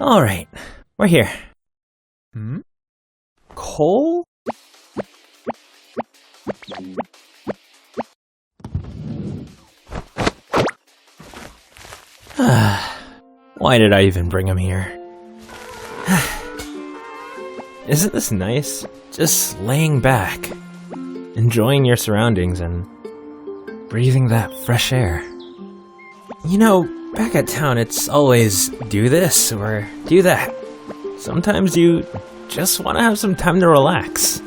Alright, we're here. Coal? Why did I even bring him here? Isn't this nice? Just laying back, enjoying your surroundings and breathing that fresh air. You know, back at town it's always do this or do that. Sometimes you just want to have some time to relax.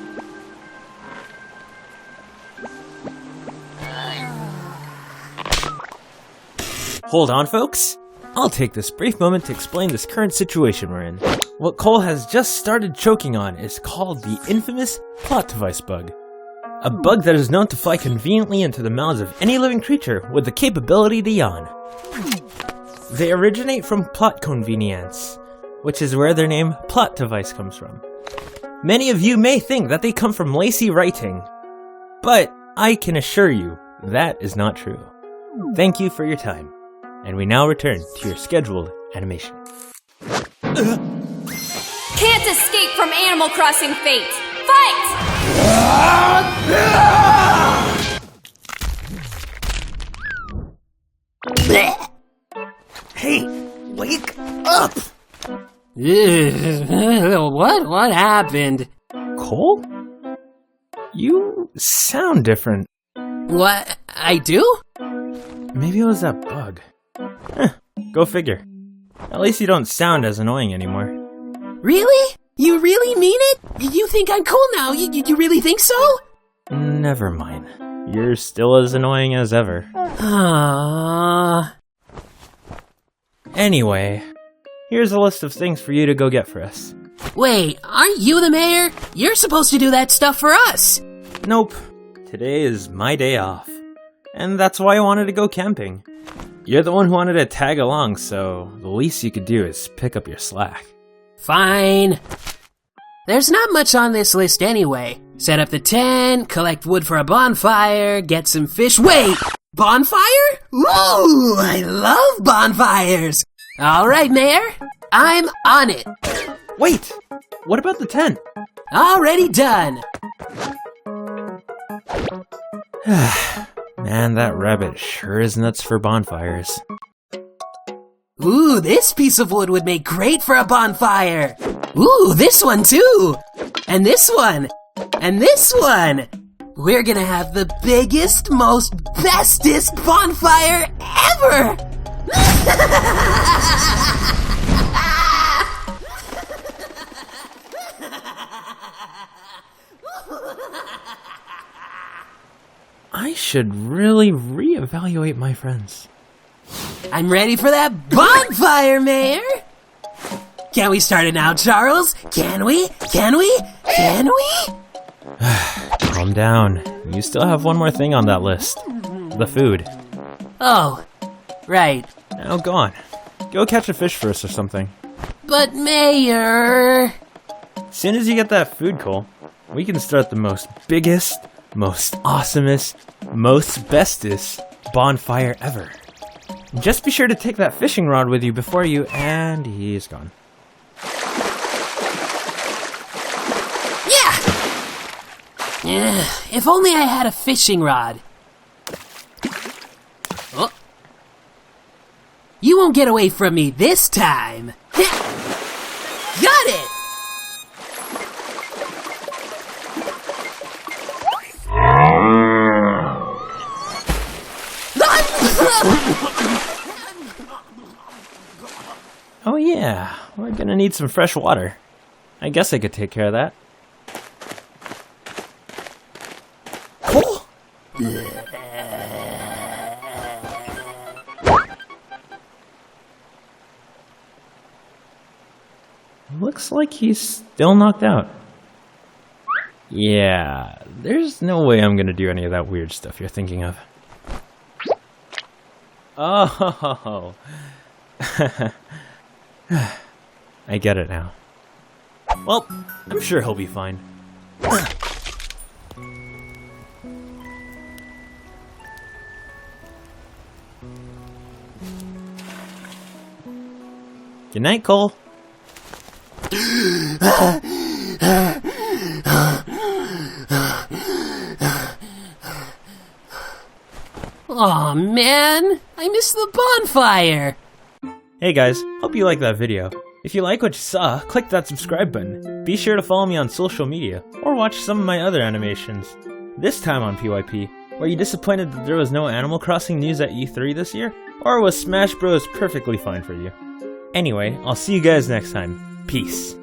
Hold on, folks. I'll take this brief moment to explain this current situation we're in. What Cole has just started choking on is called the infamous plot device bug. A bug that is known to fly conveniently into the mouths of any living creature with the capability to yawn. They originate from plot convenience, which is where their name plot device comes from. Many of you may think that they come from lazy writing, but I can assure you that is not true. Thank you for your time. And we now return to your scheduled animation. Can't escape from Animal Crossing fate! Fight! Hey, wake up! What happened? Cole? You sound different. What? I do? Maybe it was that bug. Go figure. At least you don't sound as annoying anymore. Really? You really mean it? You think I'm cool now? You really think so? Never mind. You're still as annoying as ever. Anyway, here's a list of things for you to go get for us. Wait, aren't you the mayor? You're supposed to do that stuff for us. Nope. Today is my day off. And that's why I wanted to go camping. You're the one who wanted to tag along, so the least you could do is pick up your slack. Fine. There's not much on this list anyway. Set up the tent, collect wood for a bonfire, get some fish. Wait! Bonfire? Ooh, I love bonfires! Alright, Mayor. I'm on it. Wait! What about the tent? Already done. Man, that rabbit sure is nuts for bonfires. Ooh, this piece of wood would make great for a bonfire. Ooh, this one too. And this one. And this one. We're gonna have the biggest, most bestest bonfire ever. I should really reevaluate my friends. I'm ready for that bonfire, Mayor! Can we start it now, Charles? Can we? Can we? Can we? Calm down. You still have one more thing on that list. The food. Oh, right. Now go on. Go catch a fish for us or something. But Mayor... As soon as you get that food, Cole, we can start the biggest, most awesomest, most bestest bonfire ever. Just be sure to take that fishing rod with you before you... And he's gone. Yeah! If only I had a fishing rod. Oh. You won't get away from me this time. Got it! Oh yeah, we're gonna need some fresh water. I guess I could take care of that. Cool! Looks like he's still knocked out. Yeah, there's no way I'm gonna do any of that weird stuff you're thinking of. Oh, I get it now. Well, I'm sure he'll be fine. Good night, Cole. Aw, man, I missed the bonfire. Hey guys, hope you liked that video. If you like what you saw, click that subscribe button. Be sure to follow me on social media, or watch some of my other animations. This time on PYP, were you disappointed that there was no Animal Crossing news at E3 this year? Or was Smash Bros perfectly fine for you? Anyway, I'll see you guys next time. Peace.